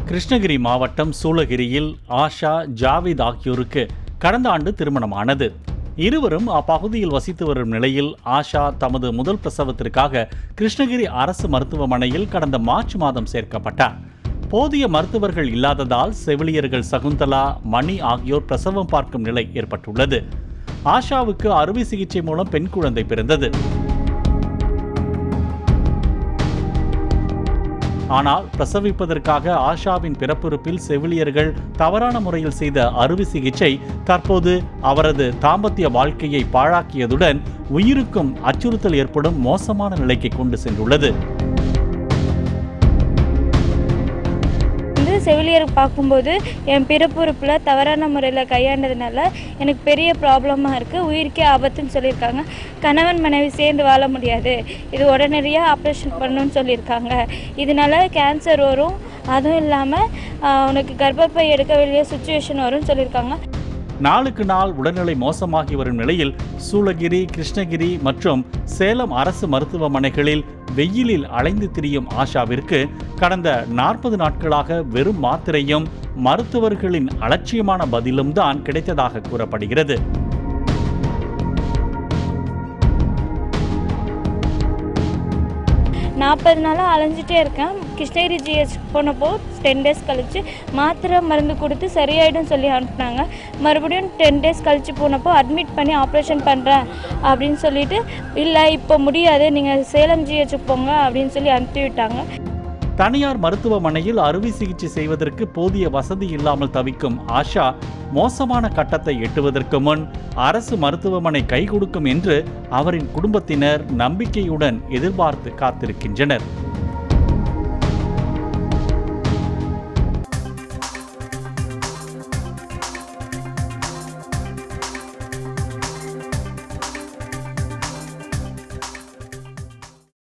கிருஷ்ணகிரி மாவட்டம் சூளகிரியில் ஆஷா, ஜாவித் ஆகியோருக்கு கடந்த ஆண்டு திருமணமானது. இருவரும் அப்பகுதியில் வசித்து வரும் நிலையில் ஆஷா தமது முதல் பிரசவத்திற்காக கிருஷ்ணகிரி அரசு மருத்துவமனையில் கடந்த மார்ச் மாதம் சேர்க்கப்பட்டார். போதிய மருத்துவர்கள் இல்லாததால் செவிலியர்கள் சகுந்தலா, மணி ஆகியோர் பிரசவம் பார்க்கும் நிலை ஏற்பட்டுள்ளது. ஆஷாவுக்கு அறுவை சிகிச்சை மூலம் பெண் குழந்தை பிறந்தது. ஆனால் பிரசவிப்பதற்காக ஆஷாவின் பிறப்புறுப்பில் செவிலியர்கள் தவறான முறையில் செய்த அறுவை சிகிச்சை தற்போது அவரது தாம்பத்திய வாழ்க்கையை பாழாக்கியதுடன் உயிருக்கும் அச்சுறுத்தல் ஏற்படும் மோசமான நிலைக்கு கொண்டு சென்றுள்ளது. செவிலியர் பார்க்கும்போது என் பிறப்புறுப்பில் தவறான முறையில் கையாண்டதுனால எனக்கு பெரிய ப்ராப்ளமாக இருக்குது, உயிருக்கே ஆபத்துன்னு சொல்லியிருக்காங்க. கணவன் மனைவி சேர்ந்து வாழ முடியாது, இது உடனடியாக ஆப்ரேஷன் பண்ணணும்னு சொல்லியிருக்காங்க. இதனால கேன்சர் வரும், அதுவும் இல்லாமல் உனக்கு கர்ப்பப்பை எடுக்க வேண்டிய சுச்சுவேஷன் வரும்னு சொல்லியிருக்காங்க. நாளுக்கு நாள் உடல்நிலை மோசமாகி வரும் நிலையில் சூளகிரி, கிருஷ்ணகிரி மற்றும் சேலம் அரசு மருத்துவமனைகளில் வெயிலில் அலைந்து திரியும் ஆஷாவிற்கு கடந்த 40 நாட்களாக வெறும் மாத்திரையும் மருத்துவர்களின் அலட்சியமான பதிலும் தான் கிடைத்ததாக கூறப்படுகிறது. நாற்பது நாளாக அலைஞ்சிட்டே இருக்கேன். கிருஷ்ணகிரி ஜிஹெச் போனப்போ 10 டேஸ் கழித்து மாத்திரை மருந்து கொடுத்து சரியாயிடும் சொல்லி அனுப்புனாங்க. மறுபடியும் 10 டேஸ் கழித்து போனப்போ அட்மிட் பண்ணி ஆப்ரேஷன் பண்ணுறேன் அப்படின்னு சொல்லிட்டு, இல்லை இப்போ முடியாது, நீங்கள் சேலம் ஜிஹெச்சுக்கு போங்க அப்படின்னு சொல்லி அனுப்பி விட்டாங்க. தனியார் மருத்துவமனையில் அறுவை சிகிச்சை செய்வதற்கு போதிய வசதி இல்லாமல் தவிக்கும் ஆஷா மோசமான கட்டத்தை எட்டுவதற்கு முன் அரசு மருத்துவமனை கை கொடுக்கும் என்று அவரின் குடும்பத்தினர் நம்பிக்கையுடன் எதிர்பார்த்து காத்திருக்கின்றனர்.